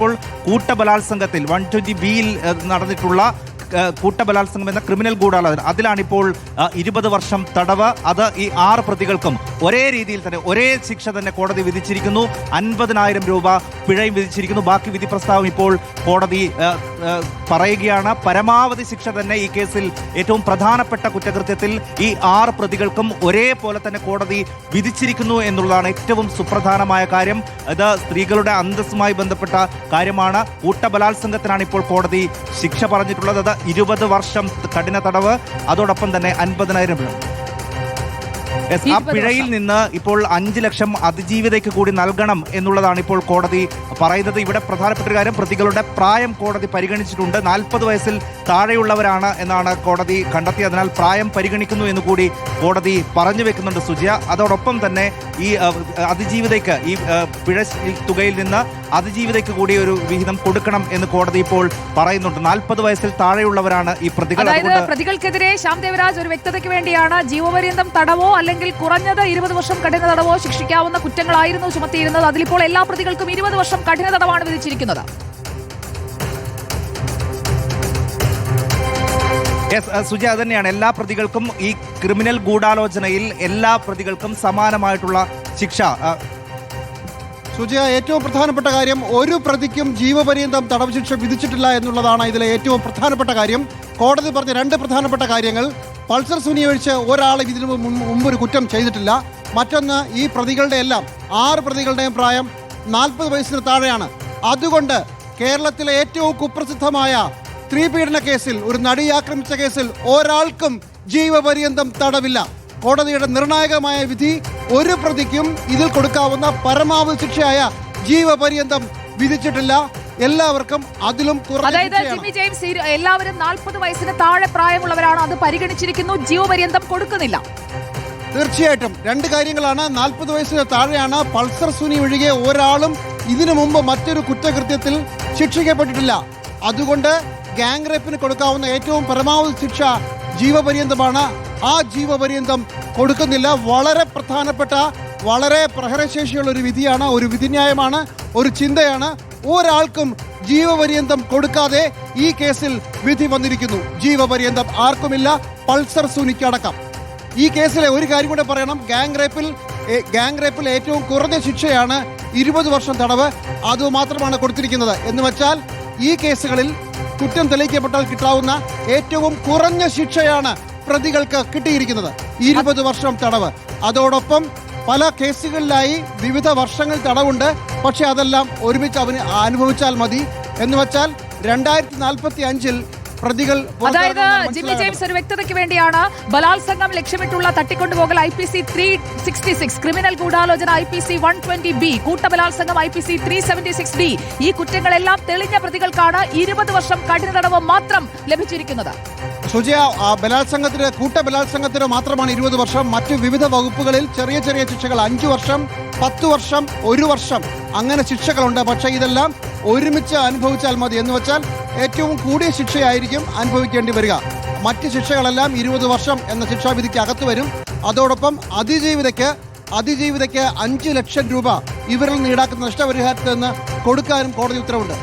ഇപ്പോൾ കൂട്ടബലാത്സംഗത്തിൽ 120B നടന്നിട്ടുള്ള കൂട്ടബലാത്സംഗം എന്ന ക്രിമിനൽ ഗൂഢാലോചന അതിലാണിപ്പോൾ 20 വർഷം തടവ്. അത് ഈ 6 പ്രതികൾക്കും ഒരേ രീതിയിൽ തന്നെ ഒരേ ശിക്ഷ തന്നെ കോടതി വിധിച്ചിരിക്കുന്നു. 50,000 രൂപ പിഴയും വിധിച്ചിരിക്കുന്നു. ബാക്കി വിധി പ്രസ്താവം ഇപ്പോൾ കോടതി പറയുകയാണ്. പരമാവധി ശിക്ഷ തന്നെ ഈ കേസിൽ ഏറ്റവും പ്രധാനപ്പെട്ട കുറ്റകൃത്യത്തിൽ ഈ 6 പ്രതികൾക്കും ഒരേപോലെ തന്നെ കോടതി വിധിച്ചിരിക്കുന്നു എന്നുള്ളതാണ് ഏറ്റവും സുപ്രധാനമായ കാര്യം. ഇത് സ്ത്രീകളുടെ അന്തസ്സുമായി ബന്ധപ്പെട്ട കാര്യമാണ്. കൂട്ടബലാത്സംഗത്തിനാണ് ഇപ്പോൾ കോടതി ശിക്ഷ പറഞ്ഞിട്ടുള്ളത്. അത് 20 വർഷം കഠിന തടവ്, അതോടൊപ്പം തന്നെ 50,000 പിഴ. ആ പിഴയിൽ നിന്ന് ഇപ്പോൾ 5 ലക്ഷം അതിജീവിതയ്ക്ക് കൂടി നൽകണം എന്നുള്ളതാണ് ഇപ്പോൾ കോടതി പറയുന്നത്. ഇവിടെ പ്രധാനപ്പെട്ട ഒരു കാര്യം, പ്രതികളുടെ പ്രായം കോടതി പരിഗണിച്ചിട്ടുണ്ട്. 40 വയസ്സിൽ താഴെയുള്ളവരാണ് എന്നാണ് കോടതി കണ്ടെത്തിയത്. അതിനാൽ പ്രായം പരിഗണിക്കുന്നു എന്ന് കൂടി കോടതി പറഞ്ഞു വെക്കുന്നുണ്ട് സുജിയ. അതോടൊപ്പം തന്നെ ഈ അതിജീവിതയ്ക്ക് ഈ പിഴ തുകയിൽ നിന്ന് അതിജീവിതയ്ക്ക് കൂടി ഒരു വിഹിതം കൊടുക്കണം എന്ന് കോടതി ഇപ്പോൾ പറയുന്നുണ്ട്. 40 വയസ്സിൽ താഴെയുള്ളവരാണ് ഈ പ്രതികൾ. പ്രതികൾക്കെതിരെ ശ്യാം ദേവരാജ് ഒരു വ്യക്തതയ്ക്ക് വേണ്ടിയാണ് ജീവപര്യന്തം തടവോ അല്ലെങ്കിൽ കുറഞ്ഞത് 20 വർഷം കഠിന തടവോ ശിക്ഷിക്കാവുന്ന കുറ്റങ്ങളായിരുന്നു ചുമത്തിയിരുന്നത്. അതിലിപ്പോൾ എല്ലാ പ്രതികൾക്കും 20 വർഷം കഠിന തടവാണ് വിധിച്ചിരിക്കുന്നത്. സുജി, അത് തന്നെയാണ്. എല്ലാ പ്രതികൾക്കും ഈ ക്രിമിനൽ ഗൂഢാലോചനയിൽ എല്ലാ പ്രതികൾക്കും സമാനമായിട്ടുള്ള ശിക്ഷ. സുജയ, ഏറ്റവും പ്രധാനപ്പെട്ട കാര്യം, ഒരു പ്രതിക്കും ജീവപര്യന്തം തടവ് ശിക്ഷ വിധിച്ചിട്ടില്ല എന്നുള്ളതാണ് ഇതിലെ ഏറ്റവും പ്രധാനപ്പെട്ട കാര്യം. കോടതി പറഞ്ഞ 2 പ്രധാനപ്പെട്ട കാര്യങ്ങൾ: പൾസർ സുനി ഒഴിച്ച് ഒരാൾ ഇതിനു മുമ്പ് ഒരു കുറ്റം ചെയ്തിട്ടില്ല. മറ്റൊന്ന്, ഈ പ്രതികളുടെ എല്ലാം 6 പ്രതികളുടെയും പ്രായം 40 വയസ്സിന് താഴെയാണ്. അതുകൊണ്ട് കേരളത്തിലെ ഏറ്റവും കുപ്രസിദ്ധമായ സ്ത്രീപീഡന കേസിൽ, ഒരു നടിയെ ആക്രമിച്ച കേസിൽ ഒരാൾക്കും ജീവപര്യന്തം തടവില്ല. കോടതിയുടെ നിർണായകമായ വിധി ഒരു പ്രതിക്കും ഇതിൽ കൊടുക്കാവുന്ന പരമാവധി ശിക്ഷയായ ജീവപര്യന്തം വിധിച്ചിട്ടില്ല. എല്ലാവർക്കും അതിലും എല്ലാവരും 40 വയസ്സിന് താഴെ പ്രായമുള്ളവരാണ്. അത് പരിഗണിച്ചിരിക്കുന്നു. ജീവപര്യന്തം കൊടുക്കുന്നില്ല. തീർച്ചയായിട്ടും 2 കാര്യങ്ങളാണ്. 40 വയസ്സിന് താഴെയാണ്. പൾസർ സുനി ഒഴികെ ഒരാളും ഇതിനു മുമ്പ് മറ്റൊരു കുറ്റകൃത്യത്തിൽ ശിക്ഷിക്കപ്പെട്ടിട്ടില്ല. അതുകൊണ്ട് ഗാങ് റേപ്പിന് കൊടുക്കാവുന്ന ഏറ്റവും പരമാവധി ശിക്ഷ ജീവപര്യന്തമാണ്. ആ ജീവപര്യന്തം കൊടുക്കുന്നില്ല. വളരെ പ്രധാനപ്പെട്ട, വളരെ പ്രഹരശേഷിയുള്ള ഒരു വിധിയാണ്, ഒരു വിധിന്യായമാണ്, ഒരു ചിന്തയാണ്. ഒരാൾക്കും ജീവപര്യന്തം കൊടുക്കാതെ ഈ കേസിൽ വിധി വന്നിരിക്കുന്നു. ജീവപര്യന്തം ആർക്കുമില്ല, പൾസർ സുനിക്കടക്കം. ഈ കേസിലെ ഒരു കാര്യം കൂടെ പറയണം. ഗാങ് റേപ്പിൽ ഏറ്റവും കുറഞ്ഞ ശിക്ഷയാണ് 20 വർഷം തടവ്. അതുമാത്രമാണ് കൊടുത്തിരിക്കുന്നത്. എന്ന് വെച്ചാൽ ഈ കേസുകളിൽ കുറ്റം തെളിയിക്കപ്പെട്ടാൽ കിട്ടാവുന്ന ഏറ്റവും കുറഞ്ഞ ശിക്ഷയാണ് പ്രതികൾക്ക് കിട്ടിയിരിക്കുന്നത്, 20 വർഷം തടവ്. അതോടൊപ്പം പല കേസുകളിലായി വിവിധ വർഷങ്ങൾ തടവുണ്ട്. പക്ഷെ അതെല്ലാം ഒരുമിച്ച് അവന് അനുഭവിച്ചാൽ മതി. എന്ന് വെച്ചാൽ 2045-ൽ പ്രതികൾ. അതായത് ജിമ്മി ജെയിംസ് ഒരു വ്യക്തതയ്ക്ക് വേണ്ടിയാണ്. ബലാത്സംഗം ലക്ഷ്യമിട്ടുള്ള തട്ടിക്കൊണ്ടുപോകൽ IPC 366, ക്രിമിനൽ ഗൂഢാലോചന IPC 120B, കൂട്ടബലാത്സംഗം IPC 376D. ഈ കുറ്റങ്ങളെല്ലാം തെളിഞ്ഞ പ്രതികൾക്കാണ് 20 വർഷം കഠിന തടവ് മാത്രം ലഭിച്ചിരിക്കുന്നത്. സുജയ, കൂട്ടബലാത്സംഗത്തിന് മാത്രമാണ് 20 വർഷം. മറ്റു വിവിധ വകുപ്പുകളിൽ ചെറിയ ചെറിയ ശിക്ഷകൾ 5 വർഷം, 10 വർഷം, 1 വർഷം അങ്ങനെ ശിക്ഷകളുണ്ട്. പക്ഷേ ഇതെല്ലാം ഒരുമിച്ച് അനുഭവിച്ചാൽ മതി. എന്ന് വെച്ചാൽ ഏറ്റവും കൂടിയ ശിക്ഷയായിരിക്കും അനുഭവിക്കേണ്ടി വരിക. മറ്റ് ശിക്ഷകളെല്ലാം 20 വർഷം എന്ന ശിക്ഷാവിധിക്ക് അകത്ത് വരും. അതോടൊപ്പം അതിജീവിതയ്ക്ക് 5 ലക്ഷം രൂപ ഇവരിൽ നിന്ന് ഈടാക്കുന്ന നഷ്ടപരിഹാരത്തിൽ നിന്ന് കൊടുക്കാനും കോടതി ഉത്തരവുണ്ട്.